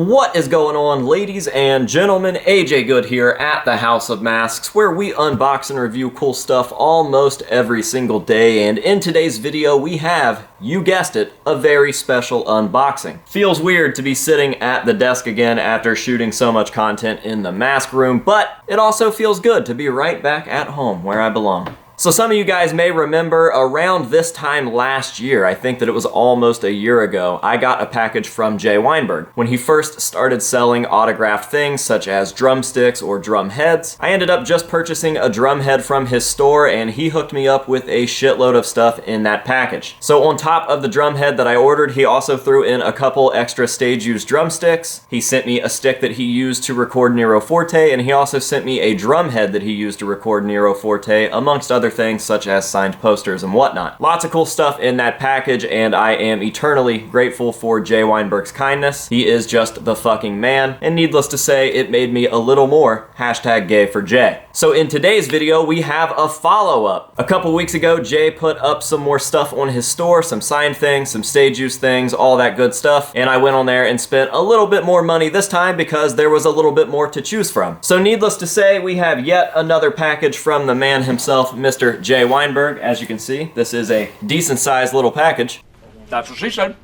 What is going on, ladies and gentlemen? AJ Good here at the House of Masks, where we unbox and review cool stuff almost every single day. And in today's video, we have, you guessed it, a very special unboxing. Feels weird to be sitting at the desk again after shooting so much content in the mask room, but it also feels good to be right back at home where I belong. So some of you guys may remember around this time last year, I think that it was almost a year ago, I got a package from Weinberg. When he first started selling autographed things such as drumsticks or drum heads, I ended up just purchasing a drum head from his store and he hooked me up with a shitload of stuff in that package. So on top of the drum head that I ordered, he also threw in a couple extra stage-used drumsticks. He sent me a stick that he used to record Nero Forte, and he also sent me a drum head that he used to record Nero Forte, amongst other things such as signed posters and whatnot. Lots of cool stuff in that package, and I am eternally grateful for Weinberg's kindness. He is just the fucking man, and needless to say, it made me a little more #gay4Jay. So in today's video, we have a follow-up. A couple weeks ago, Jay put up some more stuff on his store, some signed things, some stage use things, all that good stuff, and I went on there and spent a little bit more money this time because there was a little bit more to choose from. So needless to say, we have yet another package from the man himself, Mr. Weinberg. As you can see, this is a decent-sized little package. That's what she said.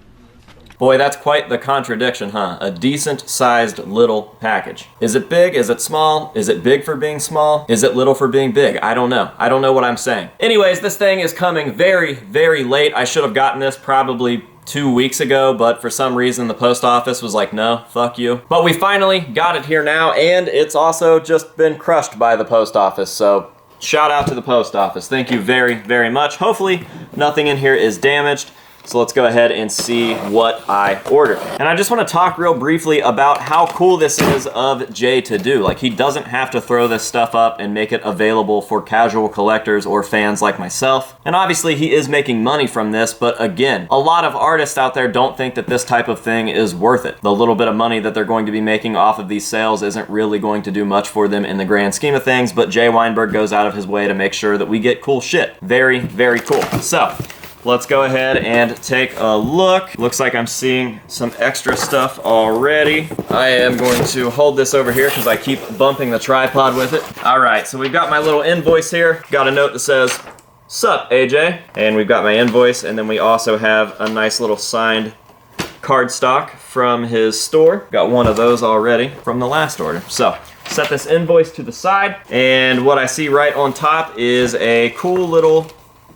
Boy, that's quite the contradiction, huh? A decent-sized little package. Is it big? Is it small? Is it big for being small? Is it little for being big? I don't know. I don't know what I'm saying. Anyways, this thing is coming very, very late. I should have gotten this probably 2 weeks ago, but for some reason the post office was like, no, fuck you. But we finally got it here now, and it's also just been crushed by the post office, so shout out to the post office. Thank you very, very much. Hopefully nothing in here is damaged. So let's go ahead and see what I ordered. And I just want to talk real briefly about how cool this is of Jay to do. Like, he doesn't have to throw this stuff up and make it available for casual collectors or fans like myself. And obviously he is making money from this, but again, a lot of artists out there don't think that this type of thing is worth it. The little bit of money that they're going to be making off of these sales isn't really going to do much for them in the grand scheme of things, but Jay Weinberg goes out of his way to make sure that we get cool shit. Very, very cool. So let's go ahead and take a look. Looks like I'm seeing some extra stuff already. I am going to hold this over here because I keep bumping the tripod with it. All right, so we've got my little invoice here. Got a note that says, "Sup, AJ?" And we've got my invoice, and then we also have a nice little signed cardstock from his store. Got one of those already from the last order. So set this invoice to the side, and what I see right on top is a cool little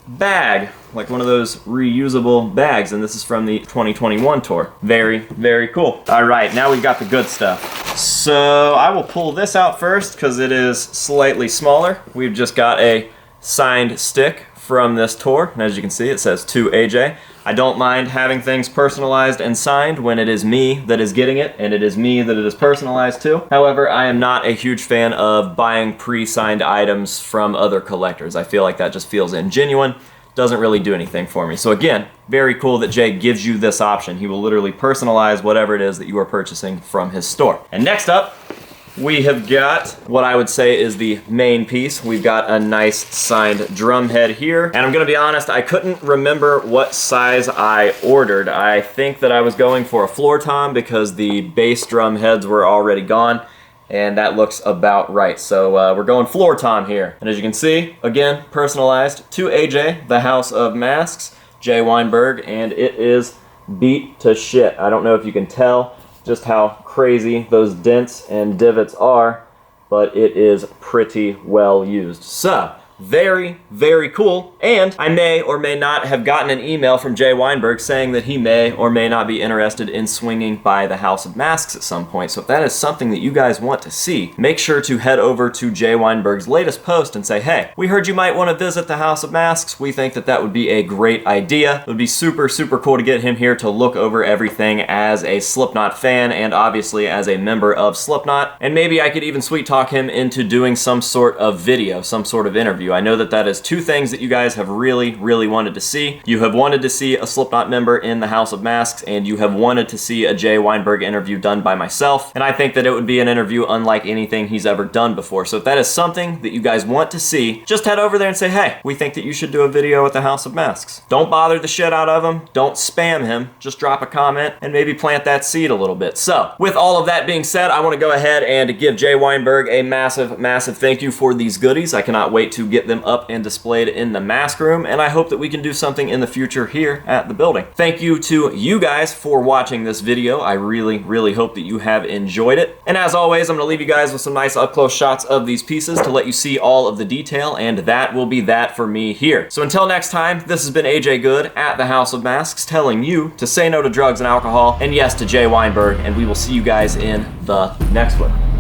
bag, like one of those reusable bags, and this is from the 2021 tour. Very, very cool. All right, now we've got the good stuff. So I will pull this out first because it is slightly smaller. We've just got a signed stick from this tour, and as you can see, it says "To AJ." I don't mind having things personalized and signed when it is me that is getting it, and it is me that it is personalized to. However, I am not a huge fan of buying pre-signed items from other collectors. I feel like that just feels ingenuine. Doesn't really do anything for me. So again, very cool that Jay gives you this option. He will literally personalize whatever it is that you are purchasing from his store. And next up, we have got what I would say is the main piece. We've got a nice signed drum head here. And I'm gonna be honest, I couldn't remember what size I ordered. I think that I was going for a floor tom because the bass drum heads were already gone, and that looks about right. So we're going floor tom here. And as you can see, again, personalized to AJ, the House of Masks, Jay Weinberg, and it is beat to shit. I don't know if you can tell just how crazy those dents and divots are, but it is pretty well used. So very, very cool. And I may or may not have gotten an email from Jay Weinberg saying that he may or may not be interested in swinging by the House of Masks at some point. So if that is something that you guys want to see, make sure to head over to Jay Weinberg's latest post and say, "Hey, we heard you might want to visit the House of Masks. We think that that would be a great idea. It would be super, super cool to get him here to look over everything as a Slipknot fan and obviously as a member of Slipknot. And maybe I could even sweet talk him into doing some sort of video, some sort of interview. interview. I know that that is two things that you guys have really, really wanted to see. You have wanted to see a Slipknot member in the House of Masks, and you have wanted to see a Jay Weinberg interview done by myself, and I think that it would be an interview unlike anything he's ever done before. So if that is something that you guys want to see, just head over there and say, hey, we think that you should do a video with the House of Masks. Don't bother the shit out of him. Don't spam him. Just drop a comment and maybe plant that seed a little bit. So with all of that being said, I want to go ahead and give Jay Weinberg a massive, massive thank you for these goodies. I cannot wait to get them up and displayed in the mask room, and I hope that we can do something in the future here at the building. Thank you to you guys for watching this video. I really, really hope that you have enjoyed it. And as always, I'm going to leave you guys with some nice up-close shots of these pieces to let you see all of the detail, and that will be that for me here. So until next time, this has been AJ Good at the House of Masks telling you to say no to drugs and alcohol, and yes to Jay Weinberg, and we will see you guys in the next one.